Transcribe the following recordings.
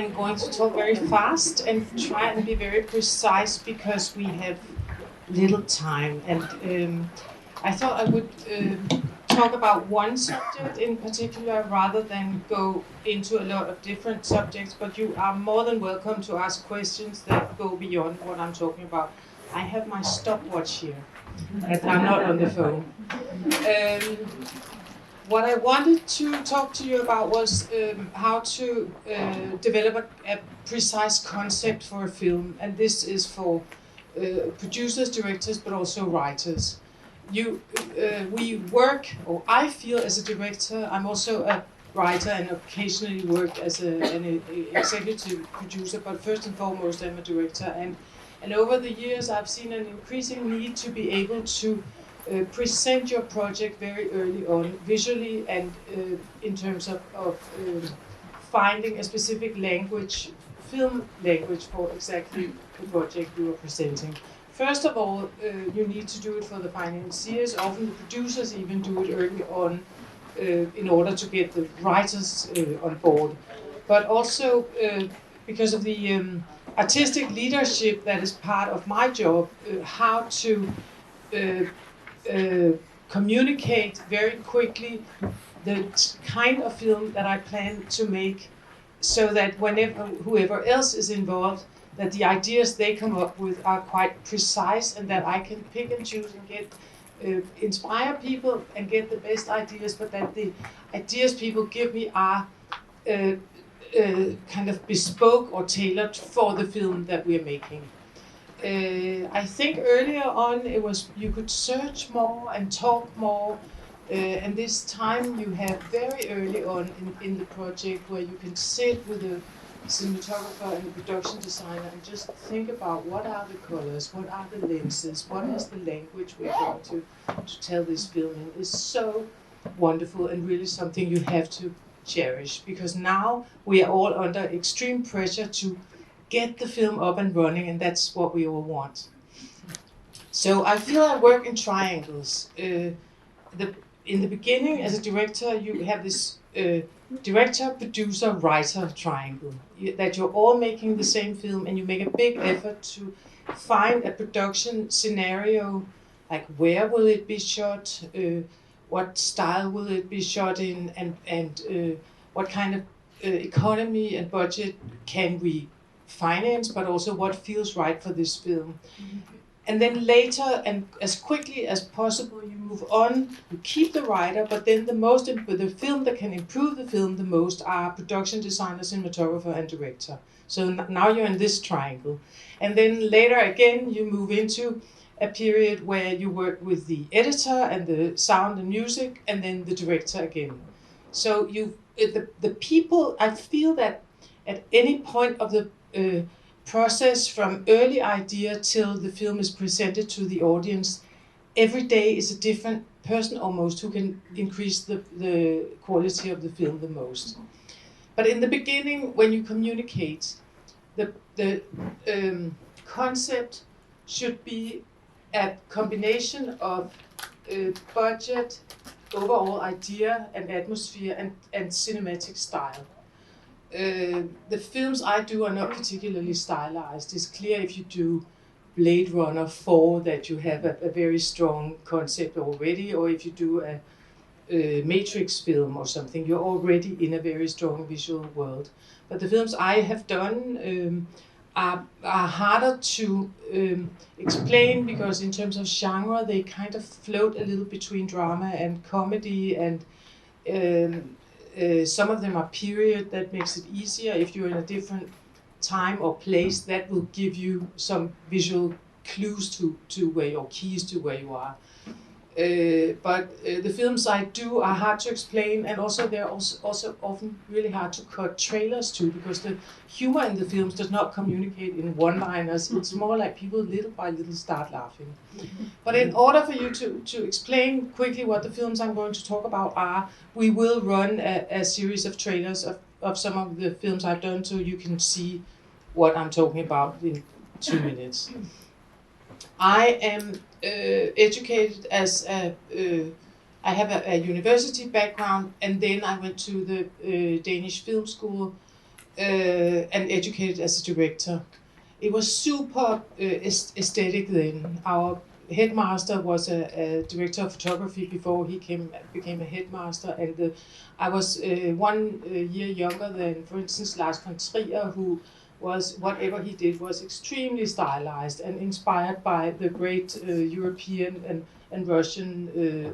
am going to talk very fast and try and be very precise because we have little time. And I thought I would talk about one subject in particular rather than go into a lot of different subjects, but you are more than welcome to ask questions that go beyond what I'm talking about. I have my stopwatch here, and I'm not on the phone. What I wanted to talk to you about was how to develop a precise concept for a film, and this is for producers, directors, but also writers. We work, or I feel as a director, I'm also a writer and occasionally work as an executive producer, but first and foremost I'm a director. And over the years I've seen an increasing need to be able to present your project very early on, visually and in terms of finding a specific language, film language for exactly the project you are presenting. First of all, you need to do it for the financiers. Often the producers even do it early on in order to get the writers on board. But also because of the artistic leadership that is part of my job, how to communicate very quickly the kind of film that I plan to make, so that whoever else is involved, that the ideas they come up with are quite precise, and that I can pick and choose and get inspire people and get the best ideas, but that the ideas people give me are kind of bespoke or tailored for the film that we're making. I think earlier on it was you could search more and talk more, and this time you have very early on in the project where you can sit with the cinematographer and the production designer and just think about what are the colors, what are the lenses, what is the language we're going to tell this film in. Is so wonderful and really something you have to cherish, because now we are all under extreme pressure to get the film up and running, and that's what we all want. So I feel I work in triangles. In the beginning, as a director, you have this director, producer, writer triangle. That you're all making the same film, and you make a big effort to find a production scenario, like where will it be shot, what style will it be shot in, and what kind of economy and budget can we finance, but also what feels right for this film. And then later, and as quickly as possible, you move on, you keep the writer, but then the film that can improve the film the most are production designer, cinematographer, and director. So now you're in this triangle. And then later again, you move into a period where you work with the editor and the sound and music, and then the director again. So the people, I feel that at any point of the process, from early idea till the film is presented to the audience, every day is a different person almost who can increase the quality of the film the most. But in the beginning, when you communicate, the concept should be a combination of budget, overall idea and atmosphere, and cinematic style. The films I do are not particularly stylized. It's clear if you do Blade Runner 4 that you have a very strong concept already, or if you do a Matrix film or something, you're already in a very strong visual world. But the films I have done are harder to explain, because in terms of genre they kind of float a little between drama and comedy, and some of them are period. That makes it easier. If you're in a different time or place, that will give you some visual clues to where your keys to where you are. But the films I do are hard to explain, and also they're also often really hard to cut trailers to, because the humor in the films does not communicate in one-liners. It's more like people little by little start laughing. But in order for you to explain quickly what the films I'm going to talk about are, we will run a series of trailers of some of the films I've done, so you can see what I'm talking about in 2 minutes. I am educated as I have a university background, and then I went to the Danish Film School and educated as a director. It was super aesthetic then. Our headmaster was a director of photography before he became a headmaster, and I was 1 year younger than, for instance, Lars von Trier, who was, whatever he did was extremely stylized and inspired by the great European and Russian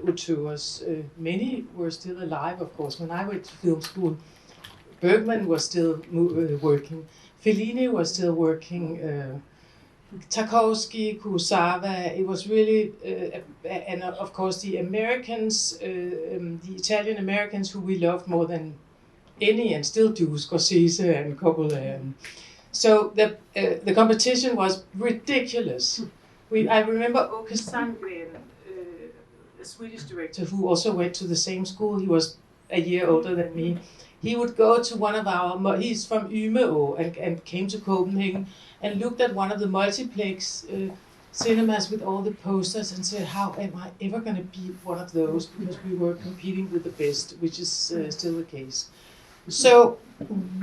auteurs. Many were still alive, of course. When I went to film school, Bergman was still working. Fellini was still working. Tarkovsky, Kurosawa. It was really, and of course the Americans, the Italian Americans who we loved more than any and still do, Scorsese and Coppola. So the competition was ridiculous. I remember Åke Sandgren, a Swedish director who also went to the same school. He was a year older than me. He would go to one of our, he's from Umeå and came to Copenhagen and looked at one of the multiplex cinemas with all the posters and said, how am I ever going to beat one of those? Because we were competing with the best, which is still the case. So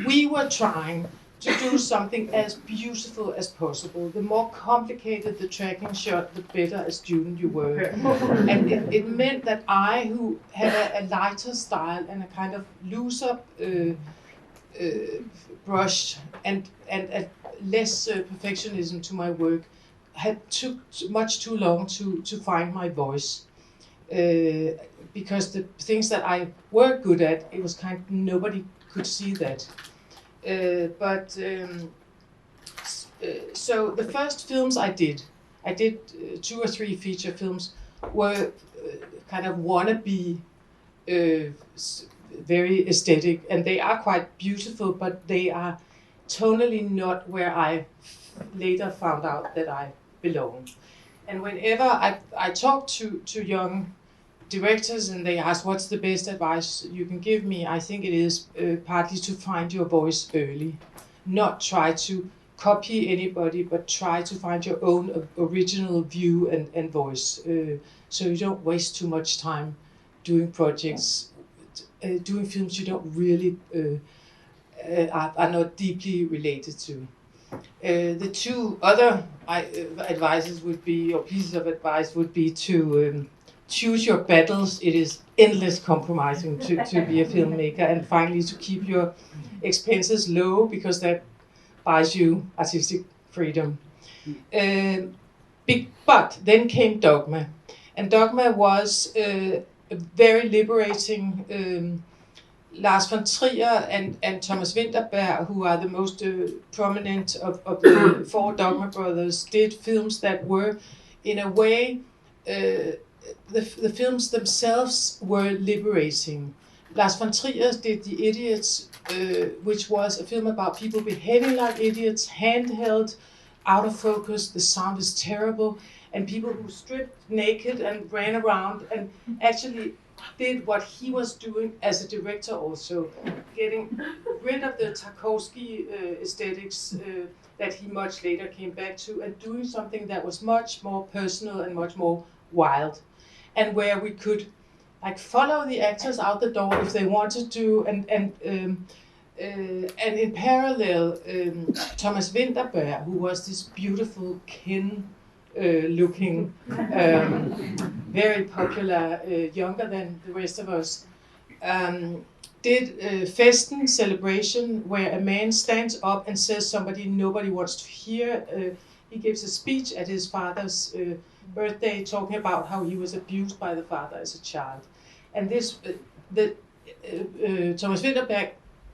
we were trying to do something as beautiful as possible. The more complicated the tracking shot, the better a student you were. And it meant that I, who had a lighter style and a kind of looser brush and a less perfectionism to my work, had took much too long to find my voice. Because the things that I were good at, it was kind of, nobody could see that. So the first films I did 2 or 3 feature films, were kind of wannabe, very aesthetic, and they are quite beautiful, but they are tonally not where I later found out that I belong. And whenever I talk to young directors and they ask what's the best advice you can give me, I think it is partly to find your voice early. Not try to copy anybody, but try to find your own original view and voice. So you don't waste too much time doing projects, doing films you don't really are not deeply related to. The 2 other advices would be, or pieces of advice would be to choose your battles. It is endless compromising to be a filmmaker, and finally to keep your expenses low, because that buys you artistic freedom. But then came Dogma, and Dogma was a very liberating. Lars von Trier and Thomas Vinterberg, who are the most prominent of the 4 Dogma brothers, did films that were, in a way, the films themselves were liberating. Lars von Trier did The Idiots, which was a film about people behaving like idiots, handheld, out of focus, the sound is terrible, and people who stripped naked and ran around and actually did what he was doing as a director also, getting rid of the Tarkovsky aesthetics that he much later came back to, and doing something that was much more personal and much more wild, and where we could like follow the actors out the door if they wanted to, and in parallel, Thomas Vinterberg, who was this beautiful kin looking, very popular, younger than the rest of us, did Festen, Celebration, where a man stands up and says somebody nobody wants to hear. He gives a speech at his father's birthday talking about how he was abused by the father as a child. And this, Thomas Vinterberg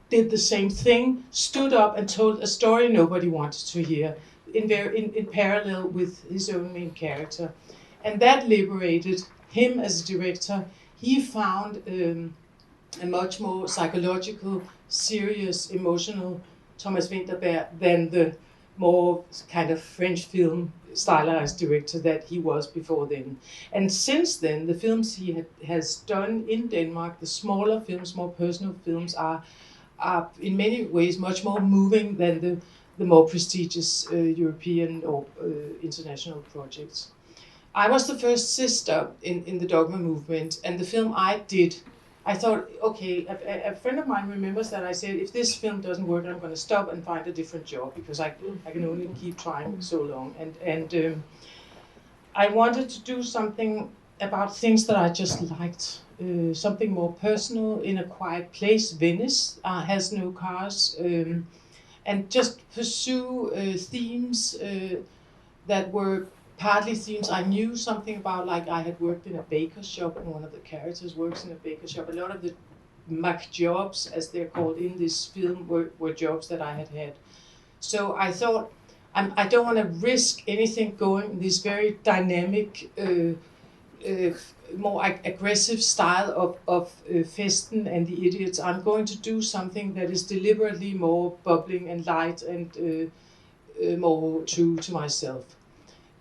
did the same thing, stood up and told a story nobody wanted to hear, in parallel with his own main character. And that liberated him as a director. He found a much more psychological, serious, emotional Thomas Vinterberg than the more kind of French film stylized director that he was before then. And since then, the films he has done in Denmark, the smaller films, more personal films, are in many ways much more moving than the more prestigious European or international projects. I was the first sister in the Dogma movement, and the film I did I thought, okay, a friend of mine remembers that I said, if this film doesn't work, I'm going to stop and find a different job because I can only keep trying so long. And I wanted to do something about things that I just liked, something more personal in a quiet place. Venice has no cars, and just pursue themes that were partly themes I knew something about, like I had worked in a baker shop and one of the characters works in a baker shop. A lot of the Mac jobs, as they're called in this film, were jobs that I had had. So I thought, I don't want to risk anything going in this very dynamic, more aggressive style of Festen and the Idiots. I'm going to do something that is deliberately more bubbling and light and more true to myself.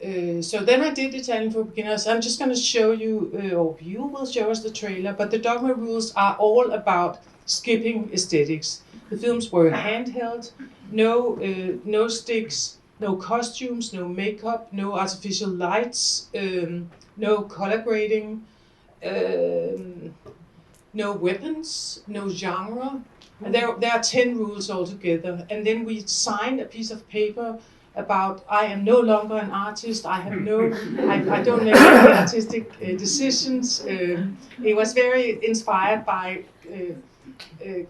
So then I did Italian for Beginners. I'm just going to show you, or you will show us the trailer, but the dogma rules are all about skipping aesthetics. The films were handheld, no sticks, no costumes, no makeup, no artificial lights, no color grading, no weapons, no genre. And there are 10 rules altogether. And then we signed a piece of paper about I am no longer an artist. I don't make any artistic decisions. It was very inspired by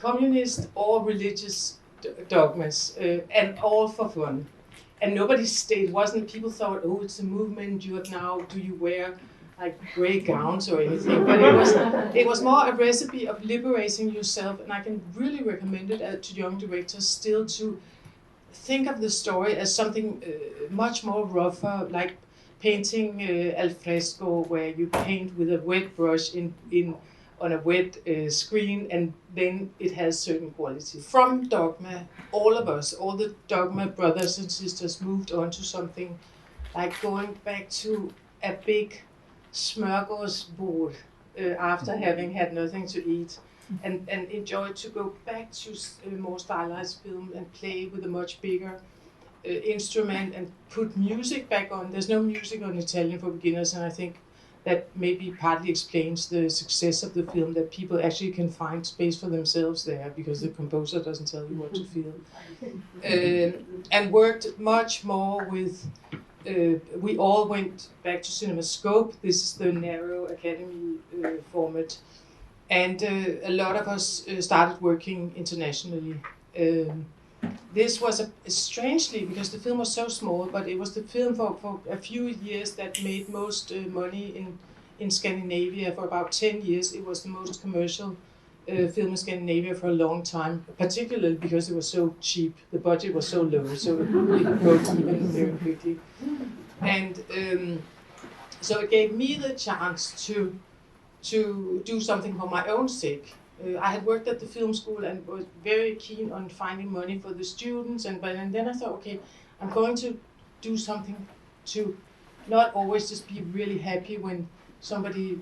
communist or religious dogmas, and all for fun. And nobody stayed. Wasn't people thought, oh, it's a movement. You have now. Do you wear like gray gowns or anything? But it was more a recipe of liberating yourself, and I can really recommend it to young directors still to think of the story as something much more rougher, like painting al fresco, where you paint with a wet brush on a wet screen, and then it has certain quality. From Dogma, all of us, all the Dogma brothers and sisters moved on to something like going back to a big smørgåsbord after having had nothing to eat. And enjoy to go back to more stylized film and play with a much bigger instrument and put music back on. There's no music on Italian for Beginners, and I think that maybe partly explains the success of the film, that people actually can find space for themselves there because the composer doesn't tell you what to feel. And worked much more with, we all went back to CinemaScope. This is the narrow academy format. And a lot of us started working internationally. This was strangely, because the film was so small, but it was the film for a few years that made most money in Scandinavia. For about 10 years, it was the most commercial film in Scandinavia for a long time, particularly because it was so cheap. The budget was so low, so it broke even very quickly. And so it gave me the chance to do something for my own sake. I had worked at the film school and was very keen on finding money for the students, and then I thought, okay, I'm going to do something to not always just be really happy when somebody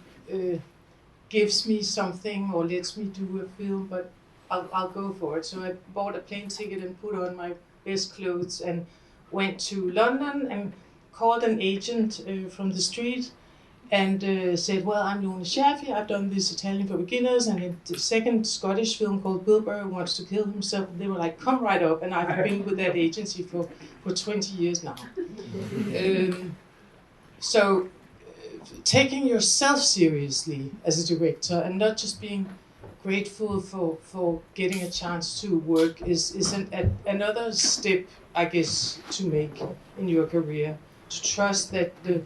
gives me something or lets me do a film, but I'll go for it. So I bought a plane ticket and put on my best clothes and went to London and called an agent from the street and said, well, I'm Lone Scherfig, I've done this Italian for Beginners and the second Scottish film called Wilbur Wants to Kill Himself. And they were like, come right up. And I've been with that agency for 20 years now. So taking yourself seriously as a director and not just being grateful for getting a chance to work is another step, I guess, to make in your career. To trust that the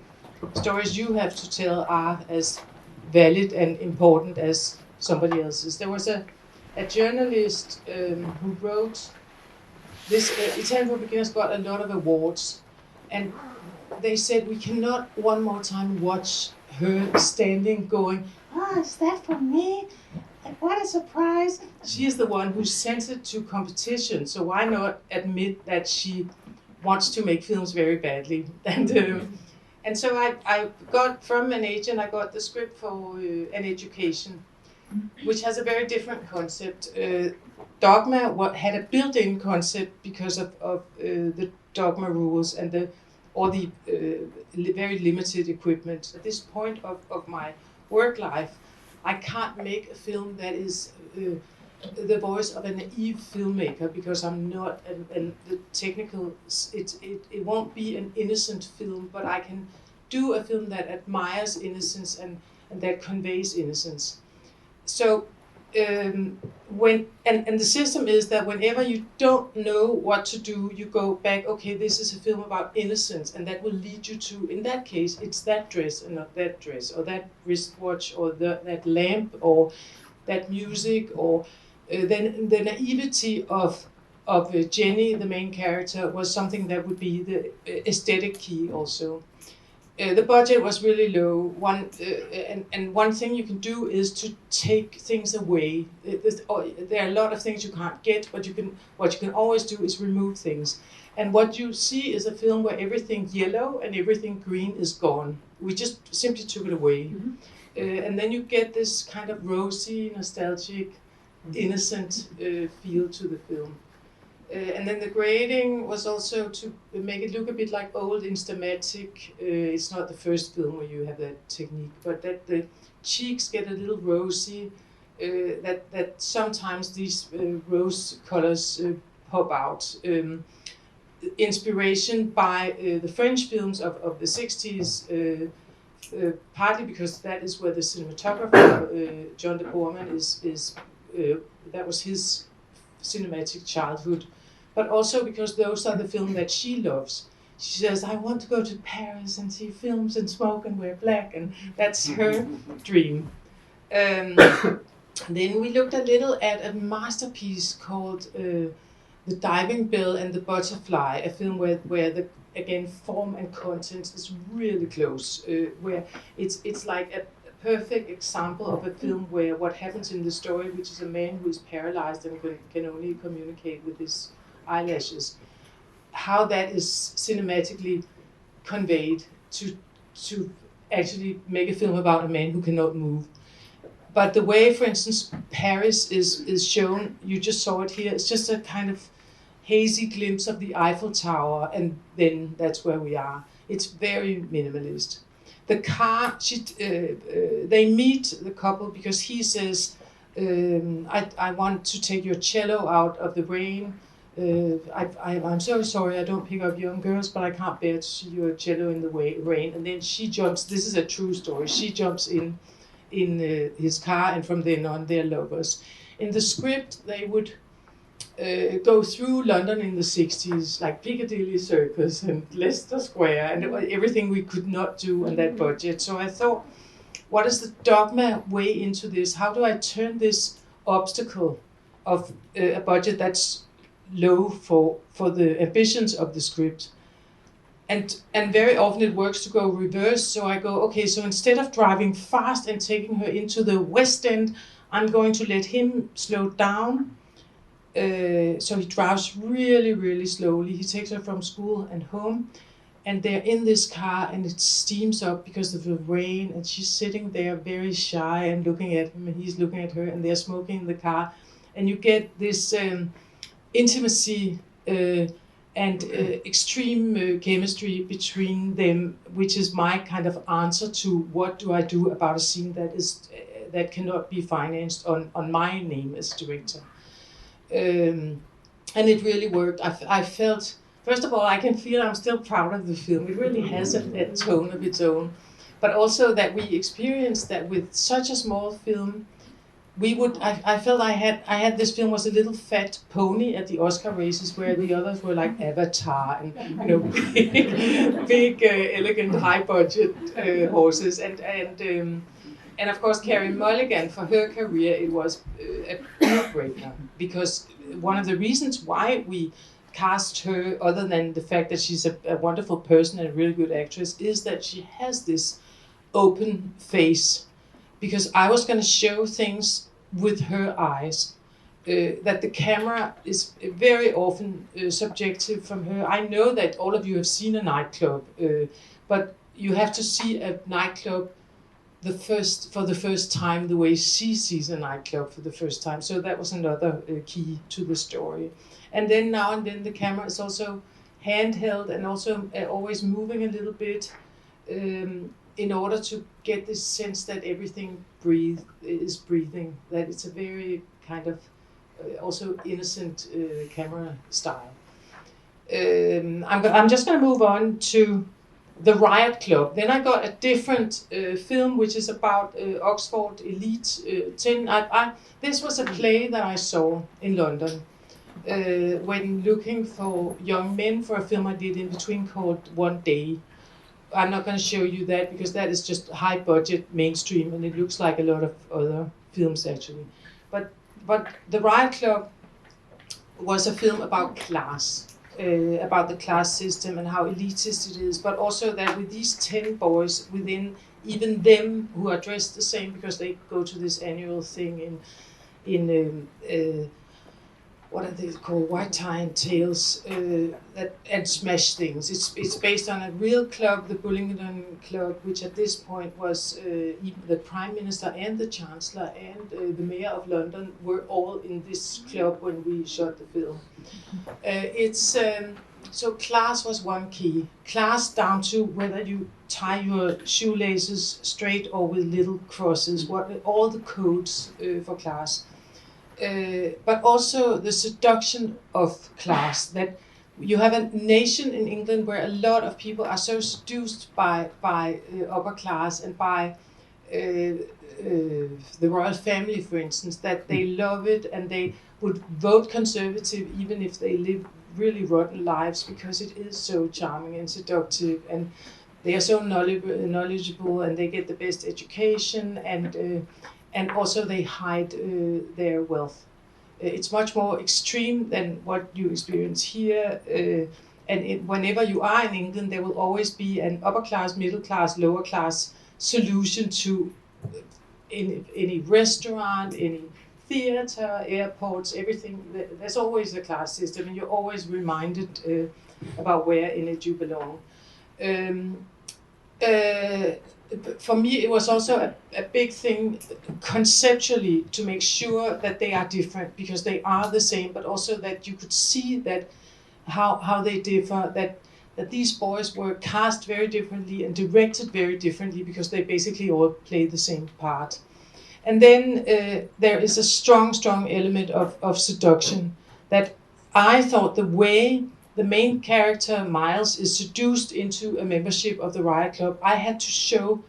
stories you have to tell are as valid and important as somebody else's. There was a journalist who wrote this, Italian for Beginners got a lot of awards, and they said we cannot one more time watch her standing going, oh, is that for me? What a surprise. She is the one who sent it to competition, so why not admit that she wants to make films very badly? And so I got from an agent, I got the script for An Education, which has a very different concept. Dogma had a built-in concept because of the Dogma rules and the very limited equipment. At this point of my work life, I can't make a film that is the voice of a naive filmmaker, because I'm not, and the technical, it won't be an innocent film, but I can do a film that admires innocence and that conveys innocence. So and the system is that whenever you don't know what to do, you go back, okay, this is a film about innocence, and that will lead you to, in that case, it's that dress and not that dress, or that wristwatch, or that lamp, or that music, or then the naivety of Jenny, the main character, was something that would be the aesthetic key also. The budget was really low. And one thing you can do is to take things away. There are a lot of things you can't get, but what you can always do is remove things. And what you see is a film where everything yellow and everything green is gone. We just simply took it away. Mm-hmm. And then you get this kind of rosy, nostalgic, innocent feel to the film. And then the grading was also to make it look a bit like old Instamatic. It's not the first film where you have that technique, but that the cheeks get a little rosy, that sometimes these rose colors pop out. Inspiration by the French films of the 60s, partly because that is where the cinematographer, John de Boorman, is that was his cinematic childhood. But also because those are the films that she loves. She says, I want to go to Paris and see films and smoke and wear black, and that's her dream. Then we looked a little at a masterpiece called The Diving Bell and the Butterfly, a film where the, again, form and content is really close, where it's like a perfect example of a film where what happens in the story, which is a man who is paralyzed and can only communicate with his eyelashes, how that is cinematically conveyed to actually make a film about a man who cannot move. But the way, for instance, Paris is shown, you just saw it here, it's just a kind of hazy glimpse of the Eiffel Tower, and then that's where we are. It's very minimalist. The car, they meet, the couple, because he says, I want to take your cello out of the rain. I'm so sorry I don't pick up young girls, but I can't bear to see your cello in the rain. And then she jumps, this is a true story, she jumps in his car, and from then on they're lovers. In the script, they would go through London in the 60s, like Piccadilly Circus and Leicester Square, and everything we could not do on that budget. So I thought, what is the dogma way into this? How do I turn this obstacle of a budget that's low for the ambitions of the script? And very often it works to go reverse. So I go, okay, so instead of driving fast and taking her into the West End, I'm going to let him slow down. So he drives really, really slowly. He takes her from school and home, and they're in this car, and it steams up because of the rain, and she's sitting there very shy and looking at him, and he's looking at her, and they're smoking in the car. And you get this intimacy and extreme chemistry between them, which is my kind of answer to what do I do about a scene that cannot be financed on my name as director. And it really worked. I felt, first of all, I can feel I'm still proud of the film. It really has a tone of its own. But also that we experienced that with such a small film, I felt I had this film was a little fat pony at the Oscar races, where the others were like Avatar and big elegant, high budget horses. And of course, Carey Mulligan, for her career, it was a deal-breaker, because one of the reasons why we cast her, other than the fact that she's a wonderful person and a really good actress, is that she has this open face. Because I was going to show things with her eyes, that the camera is very often subjective from her. I know that all of you have seen a nightclub, but you have to see a nightclub for the first time the way she sees a nightclub for the first time. So that was another key to the story. And then now and then the camera is also handheld and also always moving a little bit. in order to get this sense that everything is breathing, that it's a very kind of also innocent camera style. I'm just going to move on to the Riot Club. Then I got a different film, which is about Oxford Elite 10. This was a play that I saw in London when looking for young men for a film I did in between called One Day. I'm not going to show you that because that is just high budget mainstream, and it looks like a lot of other films actually. But the Riot Club was a film about class. About the class system and how elitist it is, but also that with these 10 boys within, even them who are dressed the same because they go to this annual thing in what are they called, white tie and tails, and smash things. It's based on a real club, the Bullingdon Club, which at this point was even the Prime Minister and the Chancellor and the Mayor of London were all in this club when we shot the film. So class was one key. Class down to whether you tie your shoelaces straight or with little crosses, all the codes for class. But also the seduction of class, that you have a nation in England where a lot of people are so seduced by upper class and by the royal family, for instance, that they love it and they would vote conservative even if they live really rotten lives because it is so charming and seductive, and they are so knowledgeable and they get the best education, and also they hide their wealth. It's much more extreme than what you experience here. Whenever you are in England, there will always be an upper class, middle class, lower class solution to any restaurant, any theater, airports, everything. There's always a class system, and you're always reminded about where in it you belong. For me, it was also a big thing conceptually to make sure that they are different, because they are the same, but also that you could see that how they differ, that these boys were cast very differently and directed very differently because they basically all play the same part. And then there is a strong element of seduction, that I thought the way the main character, Miles, is seduced into a membership of the Riot Club, I had to show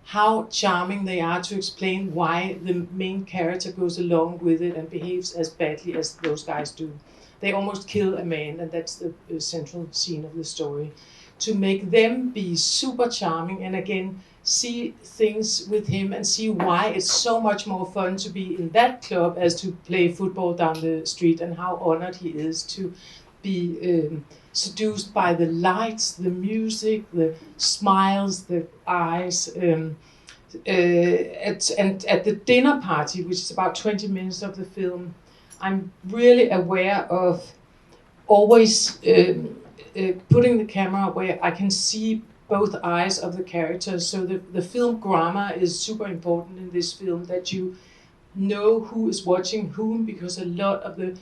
how charming they are to explain why the main character goes along with it and behaves as badly as those guys do. They almost kill a man, and that's the central scene of the story. To make them be super charming and again see things with him and see why it's so much more fun to be in that club as to play football down the street, and how honored he is to be seduced by the lights, the music, the smiles, the eyes. And at the dinner party, which is about 20 minutes of the film, I'm really aware of always putting the camera where I can see both eyes of the characters. So the film grammar is super important in this film, that you know who is watching whom, because a lot of the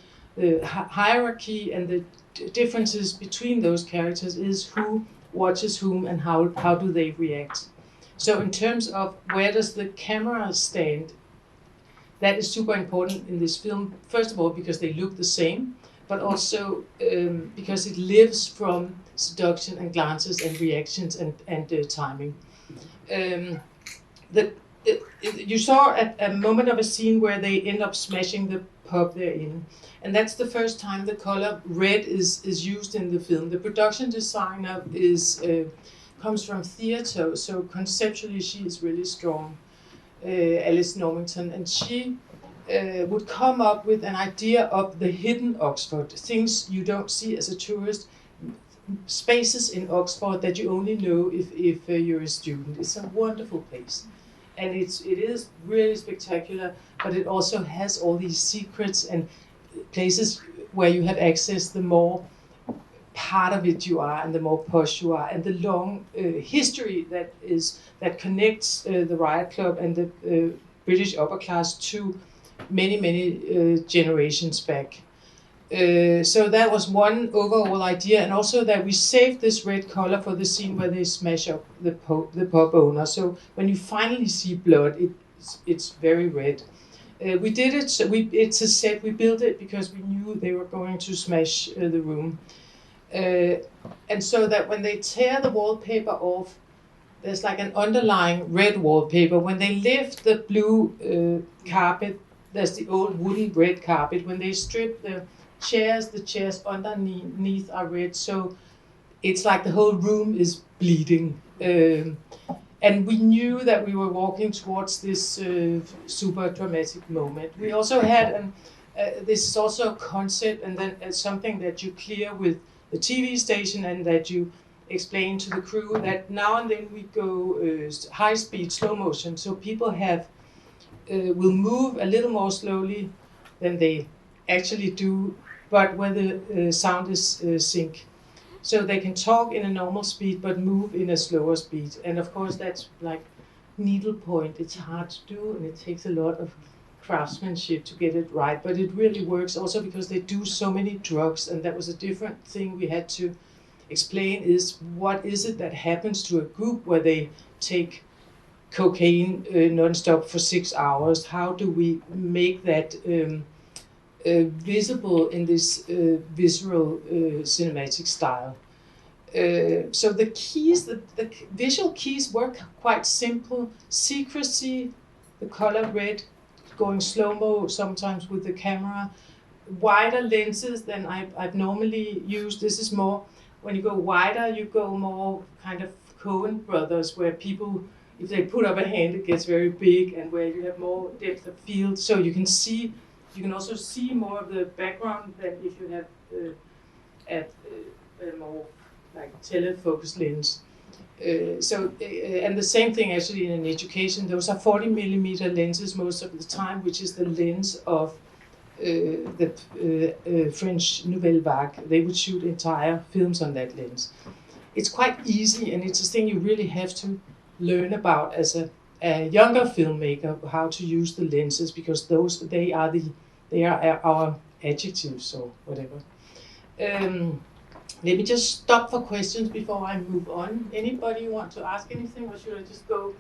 hierarchy and the differences between those characters is who watches whom and how do they react. So in terms of where does the camera stand, that is super important in this film. First of all, because they look the same, but also because it lives from seduction and glances and reactions and timing. You saw a moment of a scene where they end up smashing the pub they're in, and that's the first time the color red is used in the film. The production designer comes from theatre, so conceptually she is really strong, Alice Normington, and she would come up with an idea of the hidden Oxford, things you don't see as a tourist, spaces in Oxford that you only know if you're a student. It's a wonderful place, and it is really spectacular, but it also has all these secrets and places where you have access. The more part of it you are, and the more posh you are, and the long history that connects the Riot Club and the British upper class to many generations back. So that was one overall idea, and also that we saved this red color for the scene where they smash up the pub owner. So when you finally see blood, it's very red. We did it. So it's a set. We built it because we knew they were going to smash the room, and so that when they tear the wallpaper off, there's like an underlying red wallpaper. When they lift the blue carpet, there's the old wooden red carpet. When they strip the chairs underneath are red. So it's like the whole room is bleeding. And we knew that we were walking towards this super dramatic moment. We also had, this is also a concept, and then something that you clear with the TV station, and that you explain to the crew, that now and then we go high speed, slow motion, so people will move a little more slowly than they actually do, but when the sound is sync. So they can talk in a normal speed but move in a slower speed. And of course that's like needlepoint. It's hard to do, and it takes a lot of craftsmanship to get it right, but it really works also because they do so many drugs, and that was a different thing we had to explain, is what is it that happens to a group where they take cocaine non-stop for 6 hours. How do we make that visible in this visceral cinematic style? So the keys, the visual keys work quite simple. Secrecy, the color red, going slow-mo sometimes with the camera. Wider lenses than I've normally used. This is more, when you go wider, you go more kind of Coen brothers, where people, if they put up a hand, it gets very big, and where you have more depth of field, so you can also see more of the background than if you have a more like telefocus lens. And the same thing actually in education. Those are 40 millimeter lenses most of the time, which is the lens of the French Nouvelle Vague. They would shoot entire films on that lens. It's quite easy, and it's a thing you really have to learn about as a younger filmmaker, how to use the lenses, because they are our adjectives or whatever. Let me just stop for questions before I move on. Anybody want to ask anything, or should I just go?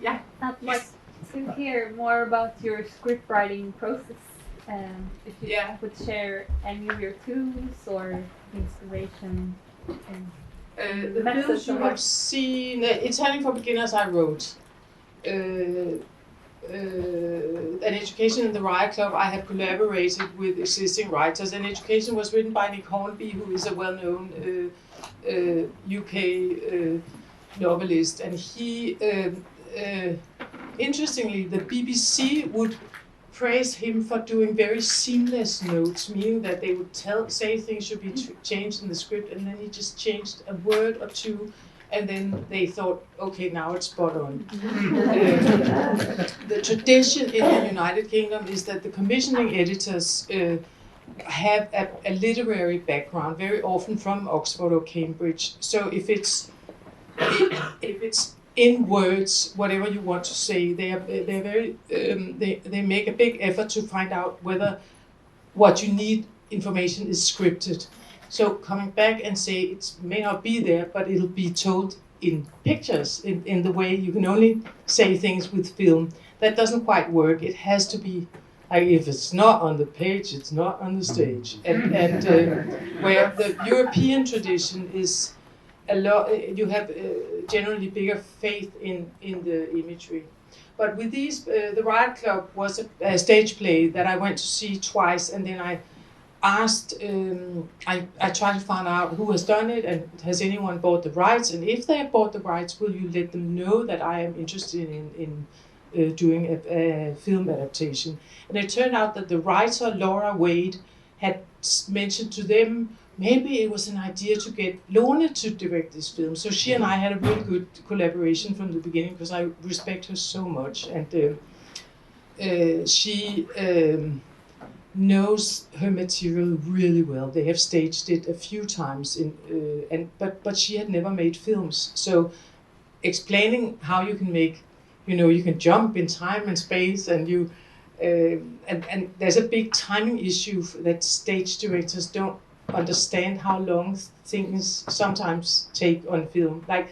Yeah. I'd like to hear more about your script writing process. If you would share any of your tools or inspiration. The films you have seen, Italian for Beginners, I wrote. An Education in the Riot Club, I have collaborated with existing writers. An Education was written by Nick Hornby, who is a well-known UK novelist, and he, interestingly, the BBC would praise him for doing very seamless notes, meaning that they would say things should be changed in the script, and then he just changed a word or two, and then they thought, okay, now it's spot on. The tradition in the United Kingdom is that the commissioning editors have a literary background, very often from Oxford or Cambridge. So if it's in words, whatever you want to say, they're very they make a big effort to find out whether what you need information is scripted. So coming back and say it may not be there, but it'll be told in pictures, in the way you can only say things with film. That doesn't quite work. It has to be like, if it's not on the page, it's not on the stage. And where the European tradition is a lot, you have generally bigger faith in the imagery. But with these, the Riot Club was a stage play that I went to see twice, and then I asked, I tried to find out who has done it, and has anyone bought the rights, and if they have bought the rights, will you let them know that I am interested in doing a film adaptation. And it turned out that the writer, Laura Wade, had mentioned to them, maybe it was an idea to get Lone to direct this film. So she and I had a really good collaboration from the beginning, because I respect her so much, and she knows her material really well. They have staged it a few times, but she had never made films. So explaining how you can make, you can jump in time and space, and And there's a big timing issue that stage directors don't understand how long things sometimes take on film. Like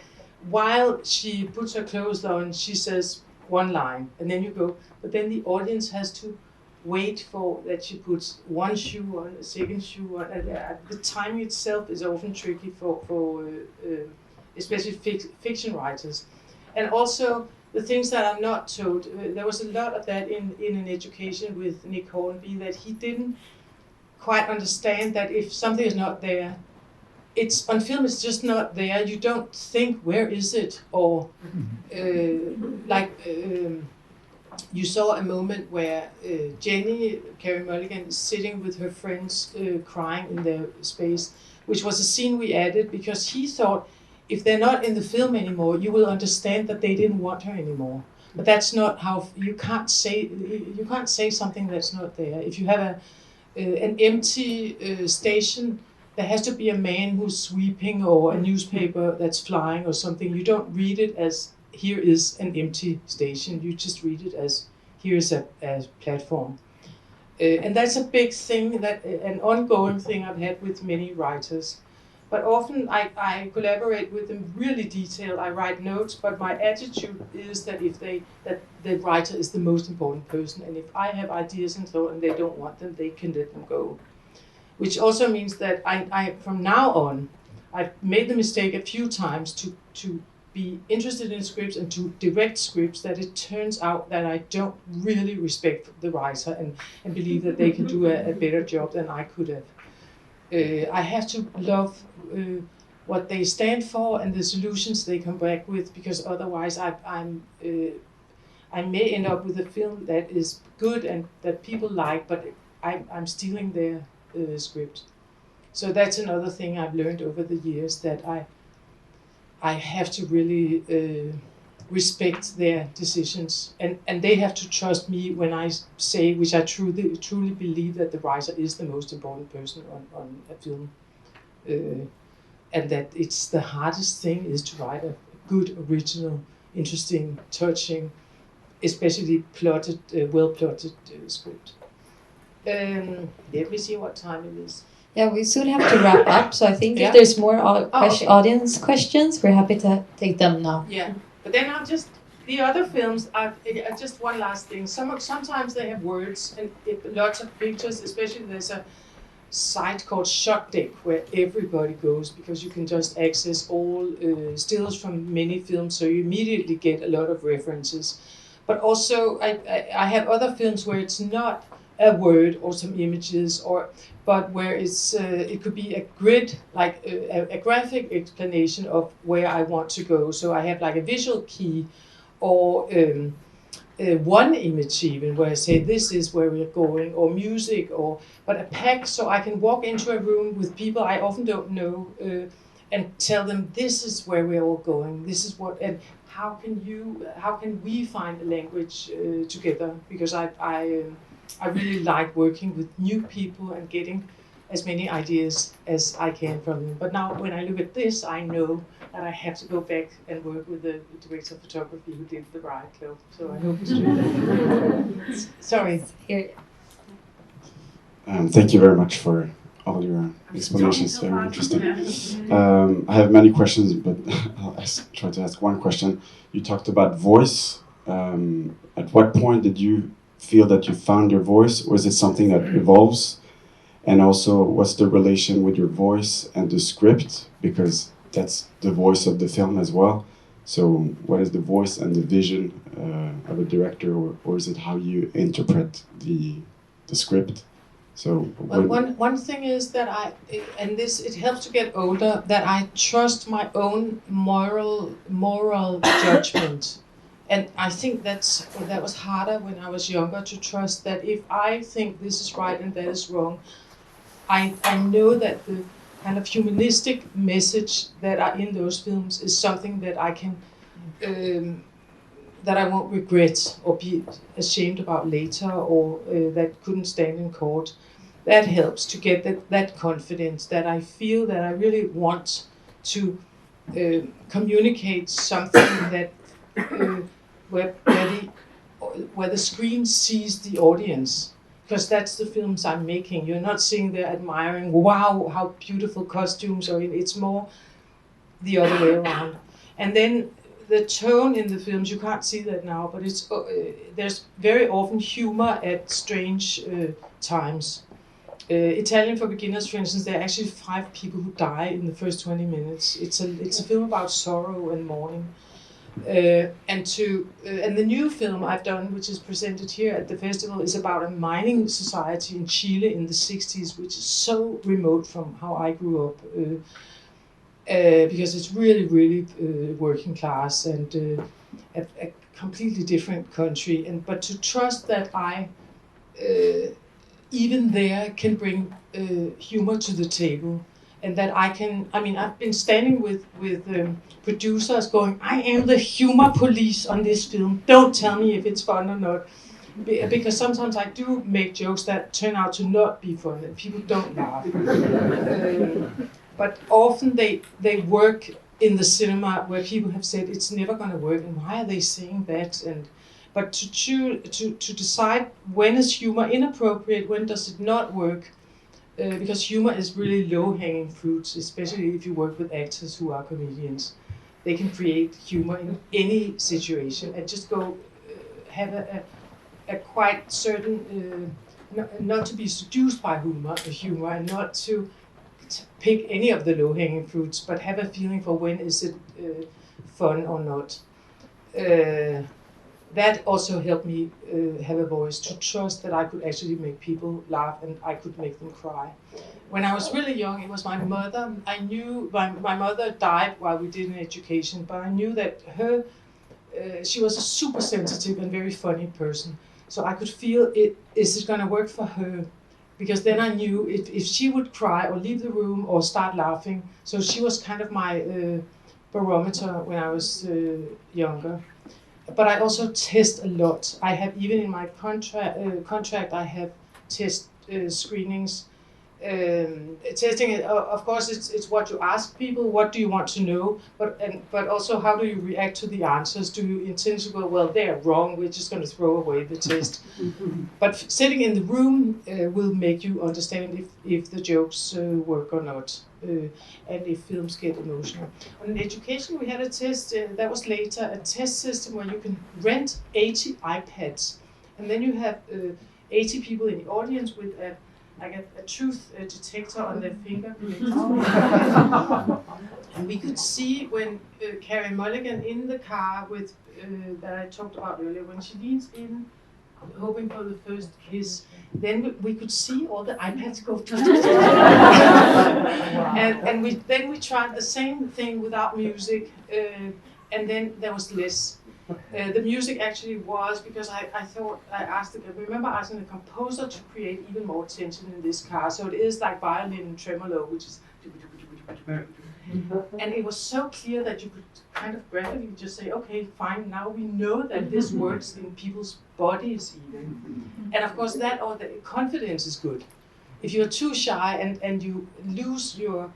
while she puts her clothes on, she says one line, and then you go, but then the audience has to wait for that she puts one shoe on, a second shoe on, and the timing itself is often tricky for especially fiction writers. And also the things that are not told, there was a lot of that in an education with Nick Hornby, that he didn't quite understand that if something is not there, it's on film, it's just not there. You don't think, where is it? Or you saw a moment where Jenny, Carey Mulligan, is sitting with her friends crying in their space, which was a scene we added because he thought, if they're not in the film anymore, you will understand that they didn't want her anymore. But that's not how you can't say something that's not there. If you have an empty station, there has to be a man who's sweeping or a newspaper that's flying or something. You don't read it as here is an empty station. You just read it as here is a platform. And that's a big thing, an ongoing thing I've had with many writers. But often I collaborate with them really detailed. I write notes, but my attitude is that that the writer is the most important person, and if I have ideas and thought and they don't want them, they can let them go. Which also means that I from now on, I've made the mistake a few times to be interested in scripts and to direct scripts that it turns out that I don't really respect the writer and believe that they can do a better job than I could have. I have to love what they stand for and the solutions they come back with, because otherwise I may end up with a film that is good and that people like, but I'm stealing their script. So that's another thing I've learned over the years, that I have to really respect their decisions, and they have to trust me when I say, which I truly believe, that the writer is the most important person on a film, and that it's the hardest thing is to write a good, original, interesting, touching, especially plotted, well-plotted script. Let me see what time it is. Yeah, we soon have to wrap up, so I think if there's more audience questions, we're happy to take them now. Yeah, but then the other films, just one last thing. Sometimes they have words and lots of pictures, especially there's a site called Shot Deck where everybody goes, because you can just access all stills from many films, so you immediately get a lot of references. But also I have other films where it's not a word or some images, but where it could be a grid, like a graphic explanation of where I want to go. So I have like a visual key, or one image even, where I say this is where we're going, or music, but a pack, so I can walk into a room with people I often don't know and tell them this is where we're all going. This is what, and how can we find a language together? Because I really like working with new people and getting as many ideas as I can from them. But now when I look at this, I know that I have to go back and work with the director of photography who did the bride clothes. So I hope it's true. Sorry. Thank you very much for all your explanations. Very interesting. I have many questions, but I'll try to ask one question. You talked about voice. At what point did you feel that you found your voice, or is it something that evolves? And also, what's the relation with your voice and the script? Because that's the voice of the film as well. So what is the voice and the vision of a director, or is it how you interpret the script? So one thing is that it helps to get older, that I trust my own moral judgment. And I think that was harder when I was younger, to trust that if I think this is right and that is wrong, I know that the kind of humanistic message that are in those films is something that I can, that I won't regret or be ashamed about later, or that couldn't stand in court. That helps to get that confidence, that I feel that I really want to communicate something that where the where the screen sees the audience. Because that's the films I'm making. You're not sitting there admiring, wow, how beautiful costumes are in. It's more the other way around. And then the tone in the films, you can't see that now, but it's there's very often humor at strange times. Italian for Beginners, for instance, there are actually 5 people who die in the first 20 minutes. It's a film about sorrow and mourning. And the new film I've done, which is presented here at the festival, is about a mining society in Chile in the 60s, which is so remote from how I grew up, because it's really, really working class and a completely different country. But to trust that I, even there, can bring humor to the table. And that I've been standing with producers going, I am the humor police on this film. Don't tell me if it's fun or not. Because sometimes I do make jokes that turn out to not be fun and people don't laugh. But often they work in the cinema where people have said it's never going to work and why are they saying that? But to decide when is humor inappropriate, when does it not work, because humor is really low-hanging fruits, especially if you work with actors who are comedians. They can create humor in any situation and just go have a quite certain, not to be seduced by humor and not to pick any of the low-hanging fruits, but have a feeling for when is it fun or not. That also helped me have a voice, to trust that I could actually make people laugh and I could make them cry. When I was really young, it was my mother. I knew my mother died while we did an education, but I knew that she was a super sensitive and very funny person. So I could feel is it going to work for her? Because then I knew if she would cry or leave the room or start laughing. So she was kind of my barometer when I was younger. But I also test a lot. I have, even in my contract, I have test screenings. Testing it, of course, it's what you ask people. What do you want to know? But also, how do you react to the answers? Do you intend to go, well, they're wrong, we're just going to throw away the test? But sitting in the room will make you understand if the jokes work or not, and if films get emotional. On education, we had a test that was later, a test system where you can rent 80 iPads, and then you have 80 people in the audience with a truth detector on their finger. And we could see when Carey Mulligan in the car with that I talked about earlier, when she leans in, hoping for the first kiss, then we could see all the iPads go. And we tried the same thing without music, and then there was less. The music actually was, because I remember asking the composer to create even more tension in this car. So it is like violin tremolo, which is, and it was so clear that you could kind of graphically just say, okay, fine, now we know that this works in people's bodies even. And of course that, or the confidence is good. If you're too shy and you lose your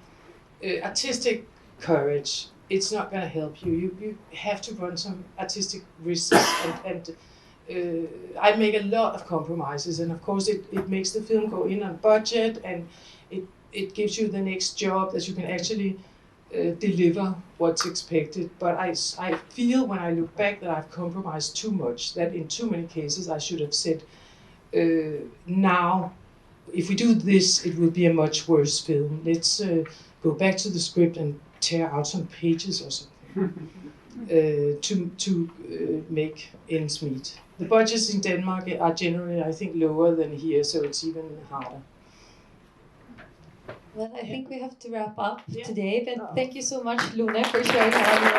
artistic courage, it's not going to help you. You have to run some artistic risks, and I make a lot of compromises, and of course it makes the film go in on budget, and it gives you the next job that you can actually deliver what's expected. But I feel when I look back that I've compromised too much, that in too many cases I should have said, now if we do this it will be a much worse film. Let's go back to the script and tear out some pages or something to make ends meet. The budgets in Denmark are generally, I think, lower than here, so it's even harder. Well, I think we have to wrap up today, but thank you so much, Lone, for sharing all your